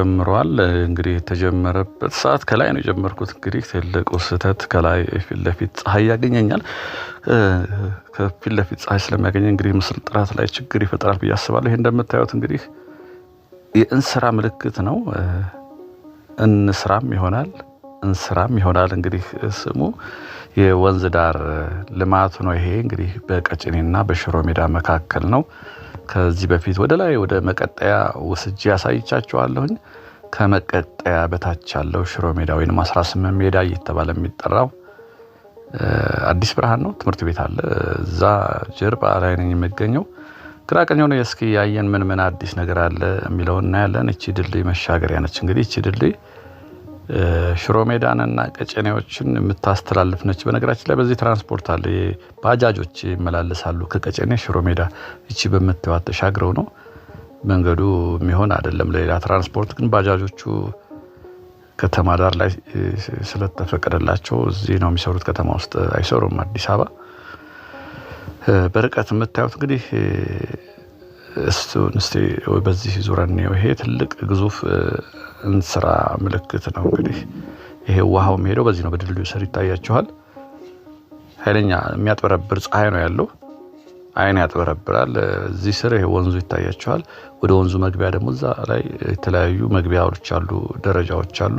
ጀምሯል እንግዲህ የተጀመረበት ሰዓት ከላይ ነው የጀመርኩት። እንግዲህ ትልቁ ስህተት ከላይ ፊት ለፊት ፀሐይ ያገኘኛል። ከፊት ለፊት ፀሐይ ስለሚያገኘኝ እንግዲህ ምስል ጥራት ላይ ችግር ይፈጥራል ብዬ አስባለሁ። ይሄ እንደምታዩት እንግዲህ የእንስራ ምልክት ነው። እንስራም ይሆናል እንስራም ይሆናል እንግዲህ ስሙ የወንዝ ዳር ልማት ነው። ይሄ እንግዲህ በቀጭኔና በሽሮ ሜዳ መካከል ነው። ከዚህ በፊት ወደ ላይ ወደ መቀጠያ ወስጄ ያሳይቻችኋለሁኝ። ከመቀጠያ በታች ያለው ሽሮ ሜዳ ወይንም 18 ሜዳ እየተባለ የሚጠራው አዲስ ብርሃን ነው። ትምህርት ቤት አለ እዛ ጀርባ ላይ ነኝ የምገኘው። ግራቀኛው ነው። እስኪ ያየን ምን አዲስ ነገር አለ የሚለውን እናያለን። እቺ ድልድይ መሻገሪያ ነች። እንግዲህ እቺ ድልድይ ሽሮ ሜዳንና ቀጨኔዎችን የምታስተላልፍ ነች። በነገራችን ላይ በዚህ ትራንስፖርት አለ። ባጃጆች ይመላለሳሉ ከቀጨኔ ሽሮ ሜዳ። እቺ በመተዋት ተሻግረው ነው መንገዱ የሚሆን አይደለም ለሌላ ትራንስፖርት። ግን ባጃጆቹ ከተማ ዳር ላይ ስለተፈቀደላቸው እዚህ ነው የሚሰሩት። ከተማ ውስጥ አይሰሩም። አዲስ አበባ በርቀት የምታዩት እንግዲህ እሱን እስቲ በዚህ ዙረን ነው። ይሄ ትልቅ ግዙፍ እንስራ ምልክት ነው። እንግዲህ ይሄ ውሃው የሚሄደው በዚህ ነው። በድልድዩ ስር ይታያችኋል። ኃይለኛ የሚያጥበረብር ፀሐይ ነው ያለው። አይን ያጥበረብራል። እዚህ ስር ይሄ ወንዙ ይታያችኋል። ወደ ወንዙ መግቢያ ደግሞ እዛ ላይ የተለያዩ መግቢያዎች አሉ፣ ደረጃዎች አሉ።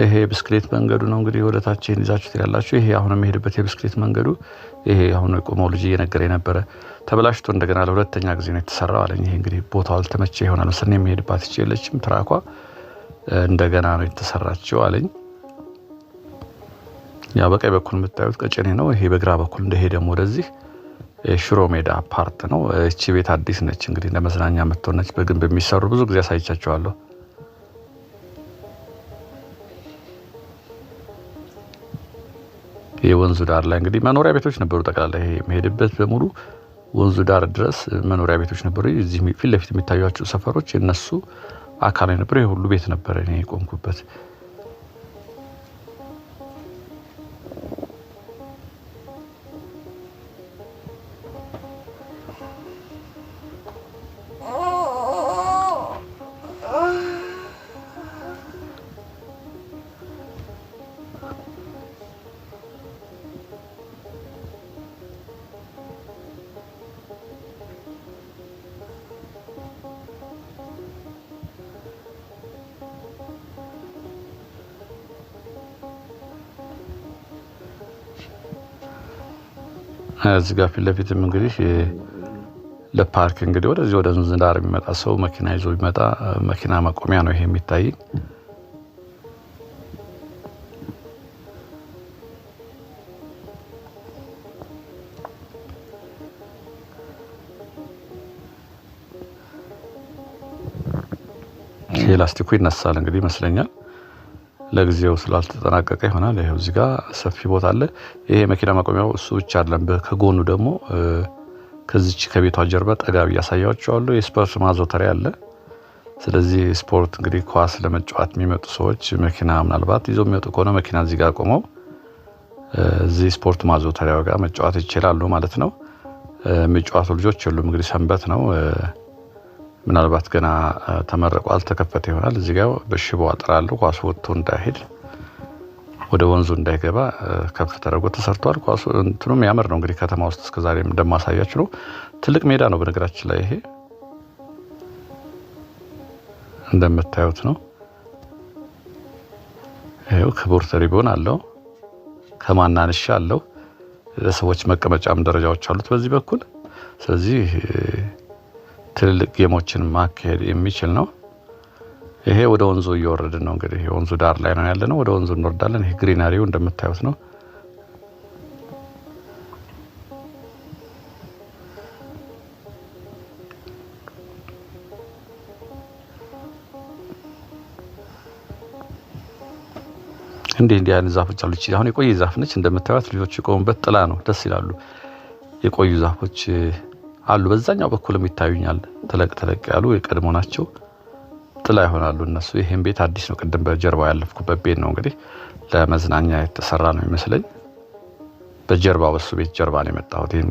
ይሄ ብስክሌት መንገዱ ነው። እንግዲህ ወደ ታች ይዛችሁት ያላችሁ ይሄ አሁን የሚሄድበት የብስክሌት መንገዱ ይሄ አሁን የቆመው ልጅ እየነገረ የነበረ ተበላሽቶ እንደገና ለሁለተኛ ጊዜ ነው የተሰራው አለኝ። ይሄ እንግዲህ ቦታው አልተመቸ ይሆናል መሰለኝ የሚሄድባት ይችላልችም ትራኳ እንደገና ነው የተሰራችው አለኝ። ያ በቀኝ በኩል የምታዩት ቀጨኔ ነው። ይሄ በግራ በኩል እንደሄደም ወደዚህ ሽሮ ሜዳ ፓርት ነው። እቺ ቤት አዲስ ነች። እንግዲህ ለመዝናኛ መጥተው ነች። በግንብ የሚሰሩ ብዙ ጊዜ አሳይቻቸዋለሁ። የወንዙ ዳር ላይ እንግዲህ መኖሪያ ቤቶች ነበሩ። ጠቅላላ ይሄ የሚሄድበት በሙሉ ወንዙ ዳር ድረስ መኖሪያ ቤቶች ነበሩ። እዚህ ፊት ለፊት የሚታዩአቸው ሰፈሮች የነሱ አካል ነበሩ። ይሄ ሁሉ ቤት ነበር እኔ የቆምኩበት። እዚህ ጋር ፊት ለፊትም እንግዲህ ለፓርክ እንግዲህ ወደዚህ ወደ ወንዝ ዳር የሚመጣ ሰው መኪና ይዞ ቢመጣ መኪና ማቆሚያ ነው ይሄ የሚታይ። ይሄ ላስቲኩ ይነሳል እንግዲህ ይመስለኛል። ለጊዜው ስላልተጠናቀቀ ይሆናል። ይሄው እዚህ ጋር ሰፊ ቦታ አለ። ይሄ መኪና ማቆሚያው እሱ ብቻ አይደለም። ከጎኑ ደግሞ ከዚች ከቤቷ ጀርባ ጠጋብ ያሳያቸዋለሁ የስፖርት ማዘውተሪያ አለ። ስለዚህ ስፖርት እንግዲህ ኳስ ለመጫወት የሚመጡ ሰዎች መኪና ምናልባት ይዘው የሚወጡ ከሆነ መኪና እዚህ ጋር ቆመው እዚህ ስፖርት ማዘውተሪያው ጋር መጫወት ይችላሉ ማለት ነው። የሚጫወቱ ልጆች የሉም እንግዲህ ሰንበት ነው። ምናልባት ገና ተመረቁ አልተከፈተ ይሆናል። እዚህ ጋር በሽቦ አጥራለሁ ኳሱ ወጥቶ እንዳይሄድ ወደ ወንዙ እንዳይገባ ከፍ ተደርጎ ተሰርቷል። ኳሱ እንትኑም ያምር ነው እንግዲህ ከተማ ውስጥ እስከዛሬም እንደማሳያችሁ ነው። ትልቅ ሜዳ ነው በነገራችን ላይ ይሄ እንደምታዩት ነው። ይሄው ክቡር ትሪቡን አለው ከማናንሻ አለው። ለሰዎች መቀመጫም ደረጃዎች አሉት በዚህ በኩል። ስለዚህ ትልልቅ ጌሞችን ማካሄድ የሚችል ነው። ይሄ ወደ ወንዙ እየወረድን ነው እንግዲህ የወንዙ ዳር ላይ ነው ያለነው። ወደ ወንዙ እንወርዳለን። ይሄ ግሪናሪው እንደምታዩት ነው። እንዲህ አይነት ዛፎች አሉ። አሁን የቆየ ዛፍ ነች እንደምታዩት። ልጆች የቆሙበት ጥላ ነው። ደስ ይላሉ። የቆዩ ዛፎች አሉ። በዛኛው በኩልም ይታዩኛል። ተለቅ ያሉ የቀድሞ ናቸው። ጥላ ይሆናሉ እነሱ። ይሄን ቤት አዲስ ነው። ቅድም በጀርባው ያለፍኩበት ቤት ነው እንግዲህ ለመዝናኛ የተሰራ ነው ይመስለኝ። በጀርባው በሱ ቤት ጀርባ ነው የመጣሁት ይሄን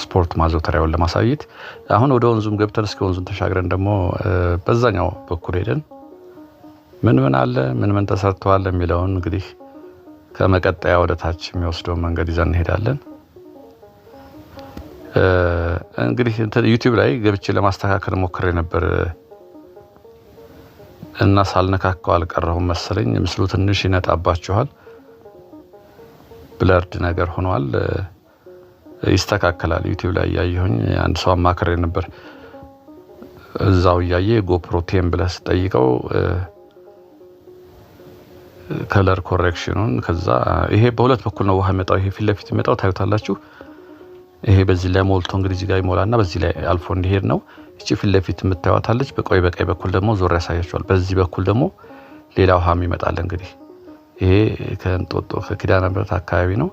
ስፖርት ማዘውተሪያውን ለማሳየት። አሁን ወደ ወንዙም ገብተን እስከ ወንዙን ተሻግረን ደግሞ በዛኛው በኩል ሄደን ምን አለ ምን ተሰርቷል የሚለውን እንግዲህ ከመቀጠያ ወደ ታች የሚወስደው መንገድ ይዘን እንሄዳለን። እንግዲህ ዩቲዩብ ላይ ገብቼ ለማስተካከል ሞክሬ ነበር እና ሳልነካካው አልቀረሁም መሰለኝ። ምስሉ ትንሽ ይነጣባችኋል፣ ብለርድ ነገር ሆኗል። ይስተካከላል። ዩቲዩብ ላይ ያየሁኝ አንድ ሰው አማክሬ ነበር። እዛው ያየ ጎፕሮ 10 ብለህ ጠይቀው ከለር ኮሬክሽኑን ከዛ ይሄ በሁለት በኩል ነው ውሃ የሚመጣው። ይሄ ፊት ለፊት የሚመጣው ታዩታላችሁ። ይሄ በዚህ ላይ ሞልቶ እንግዲህ እዚህ ጋር ይሞላና በዚህ ላይ አልፎ እንዲሄድ ነው። እቺ ፊት ለፊት የምታዩታለች። በቀኝ በኩል ደግሞ ዞር ያሳያችኋል። በዚህ በኩል ደግሞ ሌላ ውሃም ይመጣል። እንግዲህ ይሄ ከእንጦጦ ከኪዳነ ምሕረት አካባቢ ነው።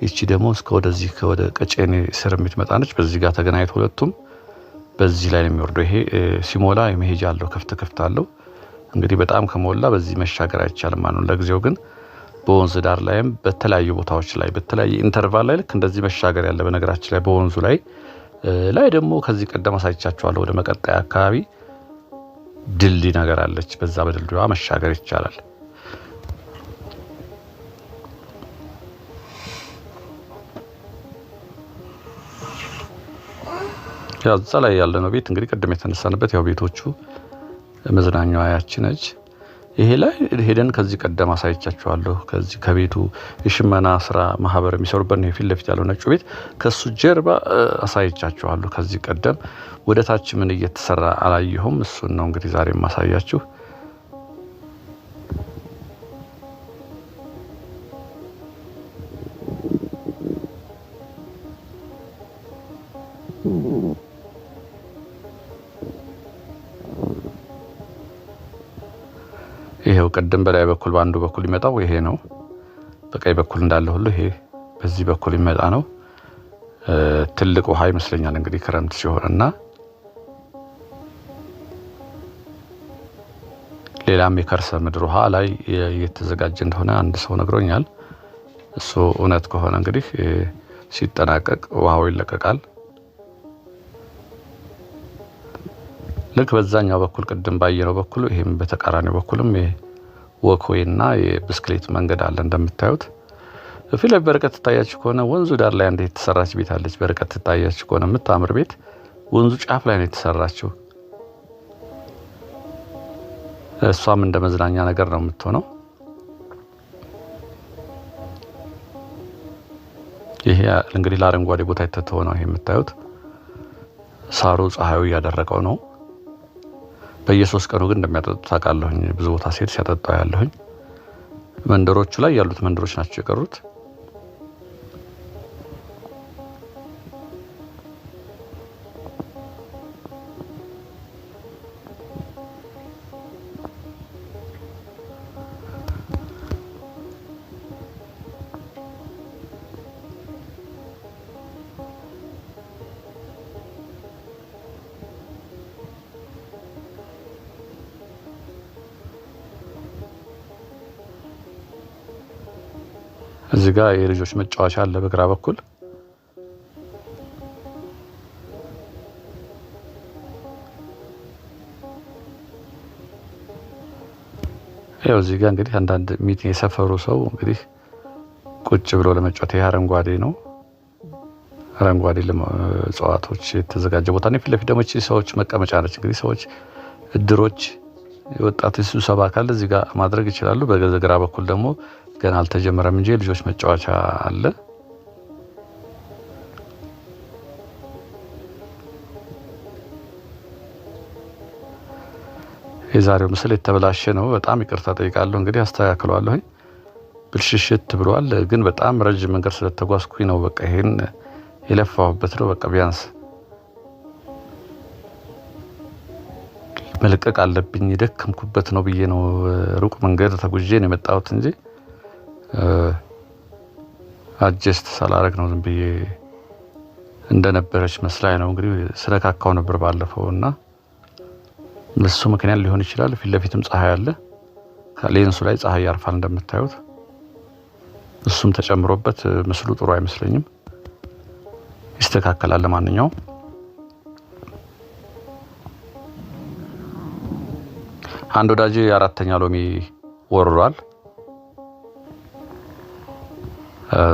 እቺ ደግሞ እስከ ወደዚህ ወደ ቀጨኔ ስር የምትመጣነች። በዚህ ጋር ተገናኝቶ ሁለቱም በዚህ ላይ ነው የሚወርደው። ይሄ ሲሞላ የመሄጃ አለው፣ ክፍት አለው። እንግዲህ በጣም ከሞላ በዚህ መሻገር አይቻልም ማለት ነው። ለጊዜው ግን በወንዝ ዳር ላይም በተለያዩ ቦታዎች ላይ በተለያየ ኢንተርቫል ላይ ልክ እንደዚህ መሻገር ያለ። በነገራችን ላይ በወንዙ ላይ ደግሞ ከዚህ ቀደም አሳይቻችኋለሁ። ወደ መቀጠያ አካባቢ ድልድይ ነገር አለች። በዛ በድልድይዋ መሻገር ይቻላል። ያው እዛ ላይ ያለነው ቤት እንግዲህ ቀደም የተነሳንበት ያው ቤቶቹ መዝናኛዋ ያቺ ነች። ይሄ ላይ ሄደን ከዚህ ቀደም አሳይቻችኋለሁ። ከዚህ ከቤቱ የሽመና ስራ ማህበር የሚሰሩበት ነው ፊት ለፊት ያለው ነጩ ቤት። ከሱ ጀርባ አሳይቻችኋለሁ ከዚህ ቀደም። ወደ ታች ምን እየተሰራ አላየሁም። እሱን ነው እንግዲህ ዛሬ ማሳያችሁ። ይሄው ቀደም በላይ በኩል በአንዱ በኩል ይመጣው ይሄ ነው። በቀኝ በኩል እንዳለ ሁሉ ይሄ በዚህ በኩል ይመጣ ነው። ትልቅ ውሃ ይመስለኛል እንግዲህ ክረምት ሲሆንና ሌላም የከርሰ ምድር ውሃ ላይ እየተዘጋጀ እንደሆነ አንድ ሰው ነግሮኛል። እሱ እውነት ከሆነ እንግዲህ ሲጠናቀቅ ውሃው ይለቀቃል። ልክ በዛኛው በኩል ቅድም ባየነው በኩል ይሄም በተቃራኒው በኩልም የወክዌይና የብስክሌት መንገድ አለ እንደምታዩት። ፊት ለፊት በርቀት ትታያችሁ ከሆነ ወንዙ ዳር ላይ አንድ የተሰራች ቤት አለች። በርቀት ትታያችሁ ከሆነ የምታምር ቤት ወንዙ ጫፍ ላይ ነው የተሰራችው። እሷም እንደ መዝናኛ ነገር ነው የምትሆነው። ይሄ እንግዲህ ለአረንጓዴ ቦታ የተተወ ነው። ይሄ የምታዩት ሳሩ ፀሐዩ እያደረቀው ነው። በየሶስት ቀኑ ግን እንደሚያጠጡ ታውቃለሁኝ። ብዙ ቦታ ሲሄድ ሲያጠጣ ያለሁኝ። መንደሮቹ ላይ ያሉት መንደሮች ናቸው የቀሩት። እዚህ ጋር የልጆች መጫወቻ አለ በግራ በኩል። ያው እዚህ ጋር እንግዲህ አንዳንድ ሚቲንግ የሰፈሩ ሰው እንግዲህ ቁጭ ብሎ ለመጫወት ይሄ አረንጓዴ ነው። አረንጓዴ እጽዋቶች የተዘጋጀ ቦታ ነው። ፊት ለፊት ደግሞ ሰዎች መቀመጫ ነች። እንግዲህ ሰዎች እድሮች፣ የወጣቶች ስብሰባ ካለ እዚህ ጋር ማድረግ ይችላሉ። በግራ በኩል ደግሞ ገና አልተጀመረም እንጂ ልጆች መጫወቻ አለ። የዛሬው ምስል የተበላሸ ነው። በጣም ይቅርታ ጠይቃለሁ። እንግዲህ አስተካክለዋለሁ። ብልሽሽት ብሏል። ግን በጣም ረጅም መንገድ ስለተጓዝኩኝ ነው። በቃ ይሄን የለፋሁበት ነው። በቃ ቢያንስ መልቀቅ አለብኝ። የደከምኩበት ነው ብዬ ነው ሩቅ መንገድ ተጉዤ ነው የመጣሁት እንጂ አጀስት ሳላረግ ነው ዝም ብዬ እንደነበረች መስላኝ ነው። እንግዲህ ስለካካው ነበር ባለፈውና ለሱ ምክንያት ሊሆን ይችላል። ፊት ለፊትም ፀሐይ አለ። ከሌንሱ ላይ ፀሐይ ያርፋል እንደምታዩት። እሱም ተጨምሮበት ምስሉ ጥሩ አይመስለኝም። ይስተካከላል። ለማንኛውም አንድ ወዳጅ አራተኛ ሎሚ ወርሯል።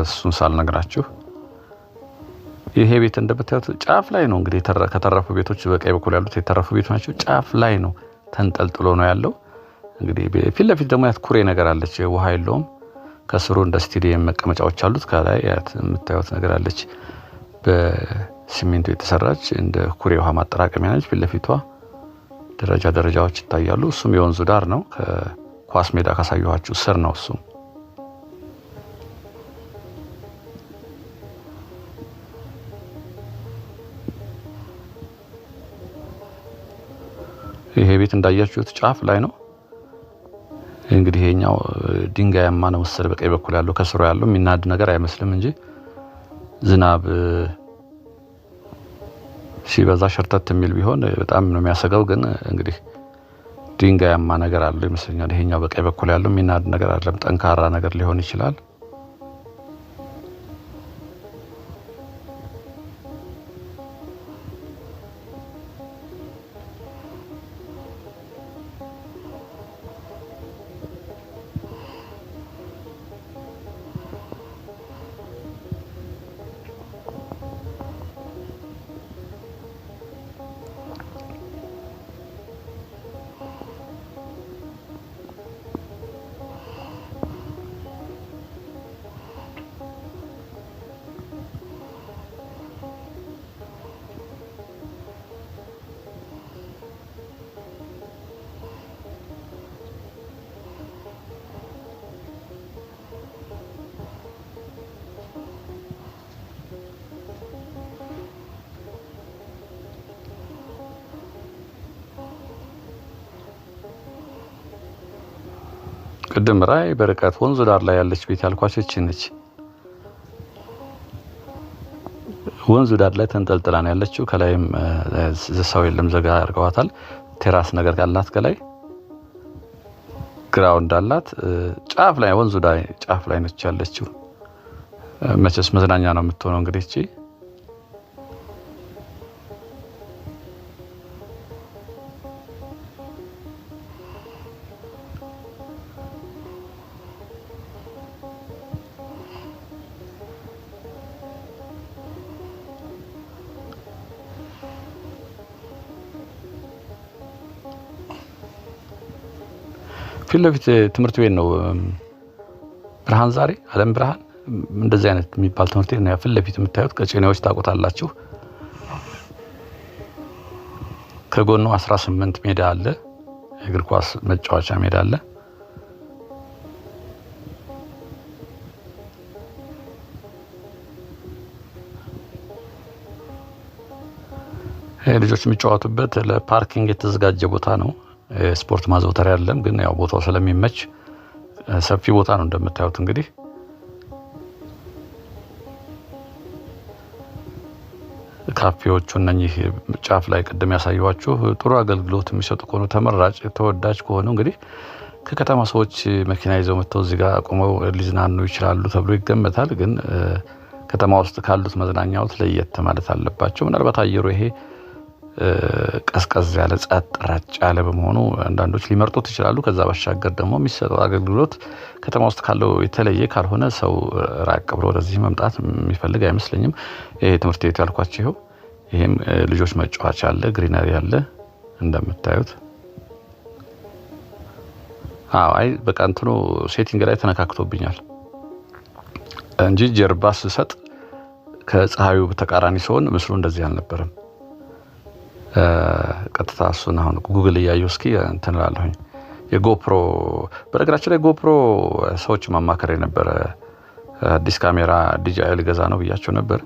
እሱን ሳልነግራችሁ ይሄ ቤት እንደምታዩት ጫፍ ላይ ነው እንግዲህ ከተረፉ ቤቶች በቀኝ በኩል ያሉት የተረፉ ቤቶች ናቸው። ጫፍ ላይ ነው ተንጠልጥሎ ነው ያለው። እንግዲህ ፊት ለፊት ደግሞ ያት ኩሬ ነገር አለች፣ ውሃ የለውም። ከስሩ እንደ ስቴዲየም መቀመጫዎች አሉት። ከላይ ያት የምታዩት ነገር አለች፣ በሲሚንቶ የተሰራች እንደ ኩሬ ውሃ ማጠራቀሚያ ነች። ፊት ለፊቷ ደረጃዎች ይታያሉ። እሱም የወንዙ ዳር ነው። ከኳስ ሜዳ ካሳየኋችሁ ስር ነው እሱም። ይሄ ቤት እንዳያችሁት ጫፍ ላይ ነው። እንግዲህ ይሄኛው ድንጋያማ ነው መሰል በቀኝ በኩል ያለው። ከስሩ ያለው የሚናድ ነገር አይመስልም እንጂ ዝናብ ሲበዛ ሸርተት የሚል ቢሆን በጣም ነው የሚያሰጋው። ግን እንግዲህ ድንጋያማ ነገር አለው ይመስለኛል። ይሄኛው በቀኝ በኩል ያለው የሚናድ ነገር አይደለም፣ ጠንካራ ነገር ሊሆን ይችላል። ቅድም ራይ በርቀት ወንዙ ዳር ላይ ያለች ቤት ያልኳችሁ እቺ ነች። ወንዙ ዳር ላይ ተንጠልጥላ ነው ያለችው። ከላይም ሰው የለም፣ ዘጋ አድርገዋታል። ቴራስ ነገር ካላት ከላይ ግራውንድ አላት። ጫፍ ላይ ወንዙ ዳር ጫፍ ላይ ነች ያለችው። መቼስ መዝናኛ ነው የምትሆነው እንግዲህ እቺ። ፊት ለፊት ትምህርት ቤት ነው ብርሃን፣ ዛሬ አለም ብርሃን እንደዚህ አይነት የሚባል ትምህርት ቤት ነው። ፊት ለፊት የምታዩት ቀጭኔዎች ታውቁታላችሁ። ከጎኑ 18 ሜዳ አለ፣ እግር ኳስ መጫወቻ ሜዳ አለ። ልጆች የሚጫወቱበት ለፓርኪንግ የተዘጋጀ ቦታ ነው። ስፖርት ማዘውተሪያ አይደለም፣ ግን ያው ቦታው ስለሚመች ሰፊ ቦታ ነው እንደምታዩት። እንግዲህ ካፌዎቹ እነኚህ ጫፍ ላይ ቅድም ያሳየኋችሁ ጥሩ አገልግሎት የሚሰጡ ከሆኑ ተመራጭ ተወዳጅ ከሆኑ እንግዲህ ከከተማ ሰዎች መኪና ይዘው መጥተው እዚህ ጋር ቆመው ሊዝናኑ ይችላሉ ተብሎ ይገመታል። ግን ከተማ ውስጥ ካሉት መዝናኛዎች ለየት ማለት አለባቸው። ምናልባት አየሩ ይሄ ቀዝቀዝ ያለ ጸጥ ረጭ ያለ በመሆኑ አንዳንዶች ሊመርጡት ይችላሉ። ከዛ ባሻገር ደግሞ የሚሰጠው አገልግሎት ከተማ ውስጥ ካለው የተለየ ካልሆነ ሰው ራቅ ብሎ ወደዚህ መምጣት የሚፈልግ አይመስለኝም። ይሄ ትምህርት ቤት ያልኳችሁ ይኸው፣ ይሄም ልጆች መጫወቻ አለ፣ ግሪነሪ አለ እንደምታዩት። አይ በቃ እንትኑ ሴቲንግ ላይ ተነካክቶብኛል እንጂ ጀርባ ስሰጥ ከፀሐዩ በተቃራኒ ሲሆን ምስሉ እንደዚህ አልነበረም። ቀጥታ እሱን አሁን ጉግል እያየሁ እስኪ እንትን እላለሁኝ። የጎፕሮ በነገራችን ላይ ጎፕሮ ሰዎች ማማከር የነበረ አዲስ ካሜራ ዲጂአይ ልገዛ ነው ብያቸው ነበር።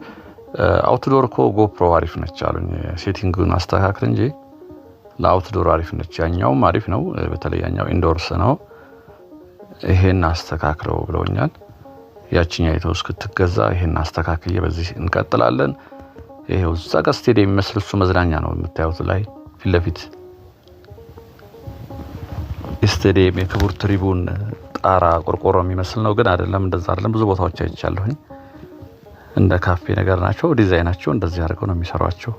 አውትዶር እኮ ጎፕሮ አሪፍ ነች አሉኝ። ሴቲንጉን አስተካክል እንጂ ለአውትዶር አሪፍ ነች። ያኛውም አሪፍ ነው፣ በተለይ ያኛው ኢንዶርስ ነው። ይሄን አስተካክለው ብለውኛል። ያቺኛይቱ እስክትገዛ ይሄን አስተካክዬ በዚህ እንቀጥላለን። ይሄው እዛ ጋር ስቴዲየም የሚመስል እሱ መዝናኛ ነው የምታዩት። ላይ ፊት ለፊት ስቴዲየም የክቡር ትሪቡን ጣራ ቆርቆሮ የሚመስል ነው፣ ግን አይደለም፣ እንደዛ አይደለም። ብዙ ቦታዎች አይቻለሁኝ። እንደ ካፌ ነገር ናቸው። ዲዛይናቸው እንደዚህ አድርገው ነው የሚሰሯቸው።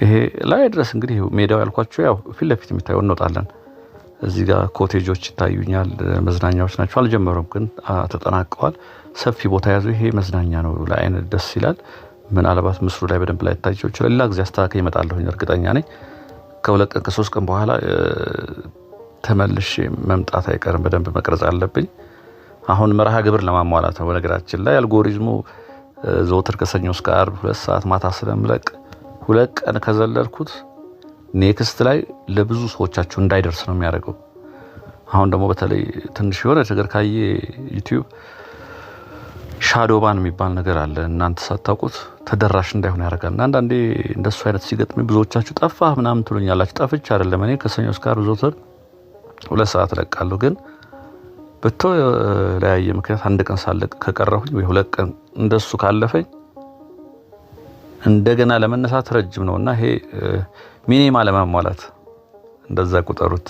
ይሄ ላይ ድረስ እንግዲህ ሜዳው ያልኳችሁ ያው ፊት ለፊት የሚታየው እንወጣለን። እዚህ ጋር ኮቴጆች ይታዩኛል። መዝናኛዎች ናቸው። አልጀመሩም ግን ተጠናቀዋል። ሰፊ ቦታ ያዙ። ይሄ መዝናኛ ነው። ለአይን ደስ ይላል። ምናልባት ምስሉ ላይ በደንብ ላይ ታይቸው ይችላል። ሌላ ጊዜ አስተካክዬ እመጣለሁኝ እርግጠኛ ነኝ። ከሁለት ቀን ከሶስት ቀን በኋላ ተመልሼ መምጣት አይቀርም። በደንብ መቅረጽ አለብኝ። አሁን መርሃ ግብር ለማሟላት ነው። በነገራችን ላይ አልጎሪዝሙ ዘወትር ከሰኞ እስከ ዓርብ 2 ሰዓት ማታ ስለምለቅ 2 ቀን ከዘለልኩት ኔክስት ላይ ለብዙ ሰዎቻችሁ እንዳይደርስ ነው የሚያደርገው። አሁን ደግሞ በተለይ ትንሽ የሆነ ነገር ካየ ዩቲዩብ ሻዶ ባን የሚባል ነገር አለ። እናንተ ሳታውቁት ተደራሽ እንዳይሆን ያደርጋል። አንዳንዴ እንደሱ አይነት ሲገጥም ብዙዎቻችሁ ጠፋህ ምናምን ትሉኛላችሁ። ጠፍቼ አይደለም። እኔ ከሰኞ እስከ ዓርብ ዘወትር 2 ሰዓት እለቃለሁ። ግን በተለያየ ምክንያት አንድ ቀን ሳለቅ ከቀረሁኝ ወይ 2 ቀን እንደሱ ካለፈኝ እንደገና ለመነሳት ረጅም ነውና ይሄ ሚኒማ ለማሟላት እንደዛ ቁጠሩት።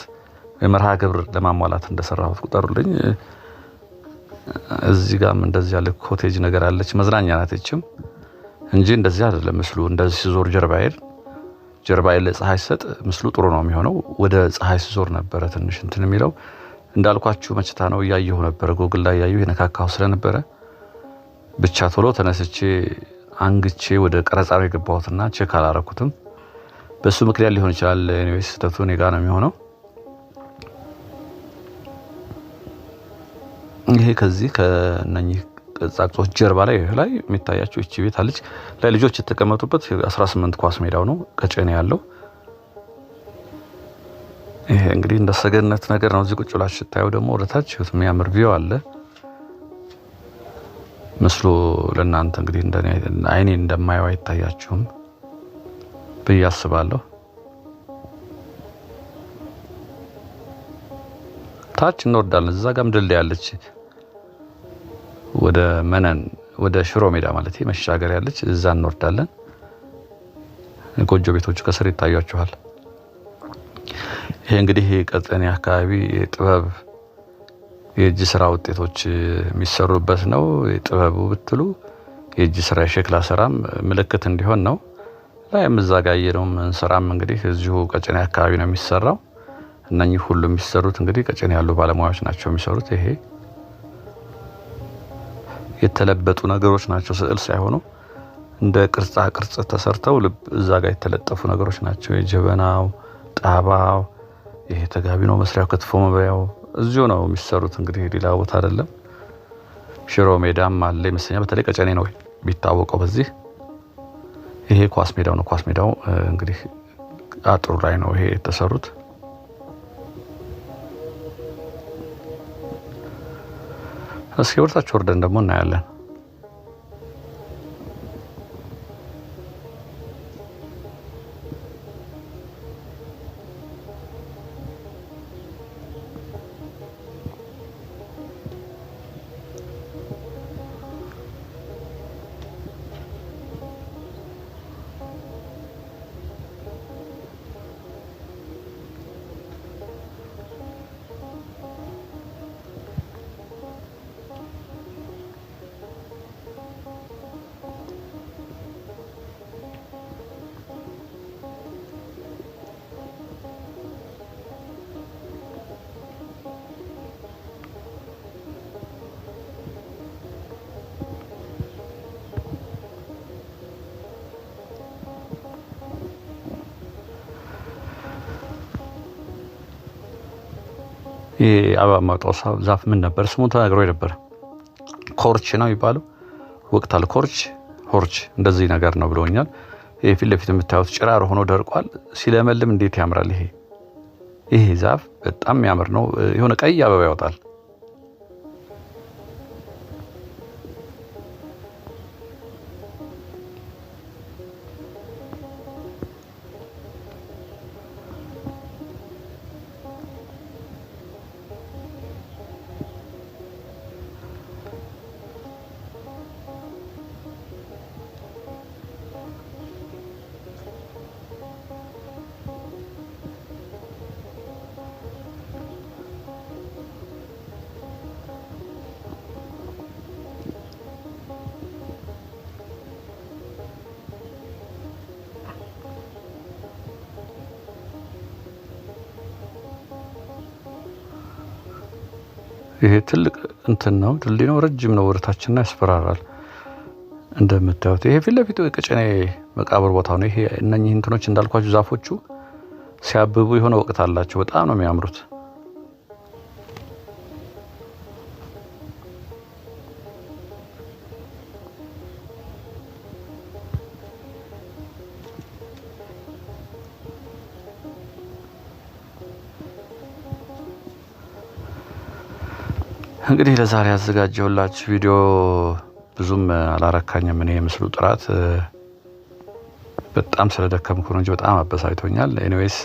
የመርሃ ግብር ለማሟላት እንደሰራሁት ቁጠሩልኝ። እዚህ ጋርም እንደዚህ ያለ ኮቴጅ ነገር አለች። መዝናኛ ናት እችም እንጂ እንደዚህ አይደለም ምስሉ። እንደዚህ ሲዞር ጀርባዬ ለፀሐይ ሰጥ ምስሉ ጥሩ ነው የሚሆነው። ወደ ፀሐይ ሲዞር ነበረ ትንሽ እንትን የሚለው። እንዳልኳችሁ መችታ ነው እያየሁ ነበረ። ጎግል ላይ ያየሁ የነካካው ስለነበረ ብቻ ቶሎ ተነስቼ አንግቼ ወደ ቀረጻው የገባሁትና ቼክ አላረኩትም። በሱ ምክንያት ሊሆን ይችላል። ኤኒዌይስ ስህተቱ እኔ ጋር ነው የሚሆነው። ይሄ ከዚህ ከነኚህ ጻጽቆች ጀርባ ላይ የሚታያቸው እቺ ቤት አለች። ላይ ልጆች የተቀመጡበት 18 ኳስ ሜዳው ነው ቀጨኔ ያለው። ይሄ እንግዲህ እንደ ሰገነት ነገር ነው። እዚህ ቁጭ ብላችሁ ስታዩ ደግሞ ወደታች የሚያምር ቪው አለ። ምስሉ ለእናንተ እንግዲህ እንደኔ አይኔ እንደማየው አይታያችሁም ብዬ አስባለሁ። ታች እንወርዳለን። እዛ ጋርም ድልድይ አለች። ወደ መነን ወደ ሽሮ ሜዳ ማለት መሻገር ያለች እዛ እንወርዳለን። ጎጆ ቤቶቹ ከስር ይታያችኋል። ይሄ እንግዲህ ቀጨኔ አካባቢ የጥበብ የእጅ ስራ ውጤቶች የሚሰሩበት ነው። የጥበቡ ብትሉ የእጅ ስራ የሸክላ ስራም ምልክት እንዲሆን ነው። ላይም እዛ ጋር ያየነው እንሰራም እንግዲህ እዚሁ ቀጨኔ አካባቢ ነው የሚሰራው። እነኚህ ሁሉ የሚሰሩት እንግዲህ ቀጨኔ ያሉ ባለሙያዎች ናቸው የሚሰሩት። ይሄ የተለበጡ ነገሮች ናቸው፣ ስዕል ሳይሆኑ እንደ ቅርጻ ቅርጽ ተሰርተው እዛ ጋር የተለጠፉ ነገሮች ናቸው። የጀበናው፣ ጣባው፣ ይሄ ተጋቢኖ መስሪያው፣ ክትፎ መብያው እዚሁ ነው የሚሰሩት። እንግዲህ ሌላ ቦታ አይደለም። ሽሮ ሜዳም አለ ይመስለኛል። በተለይ ቀጨኔ ነው ቢታወቀው በዚህ። ይሄ ኳስ ሜዳው ነው። ኳስ ሜዳው እንግዲህ አጥሩ ላይ ነው ይሄ የተሰሩት። እስኪ ወርታችሁ ወርደን ደግሞ እናያለን። የአበባ ማውጣት ዛፍ ምን ነበር ስሙ? ተናግሮ ነበር። ኮርች ነው የሚባለው። ወቅታል ሆርች እንደዚህ ነገር ነው ብለውኛል። ይሄ ፊት ለፊት የምታዩት ጭራሮ ሆኖ ደርቋል። ሲለመልም እንዴት ያምራል! ይሄ ዛፍ በጣም የሚያምር ነው። የሆነ ቀይ አበባ ያወጣል። ይሄ ትልቅ እንትን ነው፣ ድልድይ ነው፣ ረጅም ነው፣ ወደታችንና ያስፈራራል። እንደምታዩት ይሄ ፊት ለፊቱ የቀጨኔ መቃብር ቦታ ነው። ይሄ እነኚህ እንትኖች እንዳልኳችሁ ዛፎቹ ሲያብቡ የሆነ ወቅት አላቸው። በጣም ነው የሚያምሩት። እንግዲህ ለዛሬ ያዘጋጀሁላችሁ ቪዲዮ ብዙም አላረካኝም። እኔ የምስሉ ጥራት በጣም ስለደከምኩ ነው እንጂ በጣም አበሳጭቶኛል። ኤኒዌይስ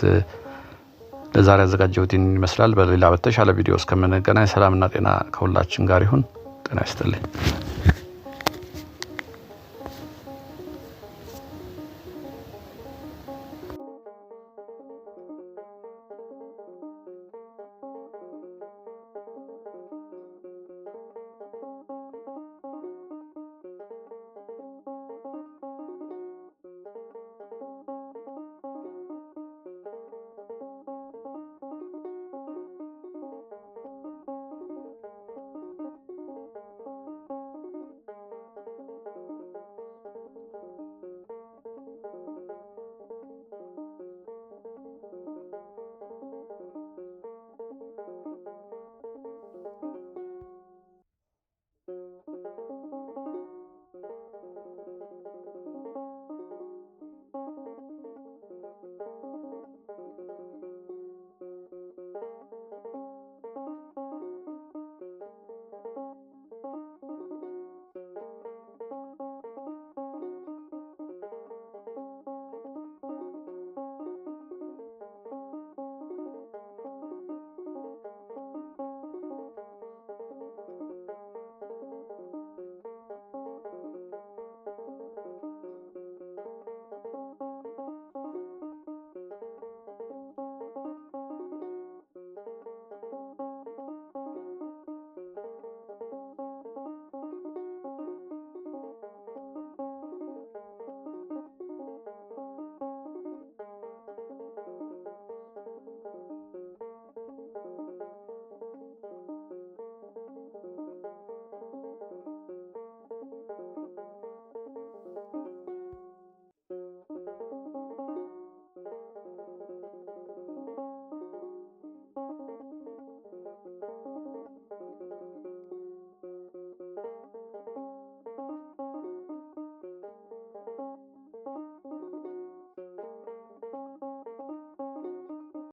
ለዛሬ ያዘጋጀሁት ይመስላል። በሌላ በተሻለ ቪዲዮ እስከምንገናኝ ሰላምና ጤና ከሁላችን ጋር ይሁን። ጤና ይስጥልኝ።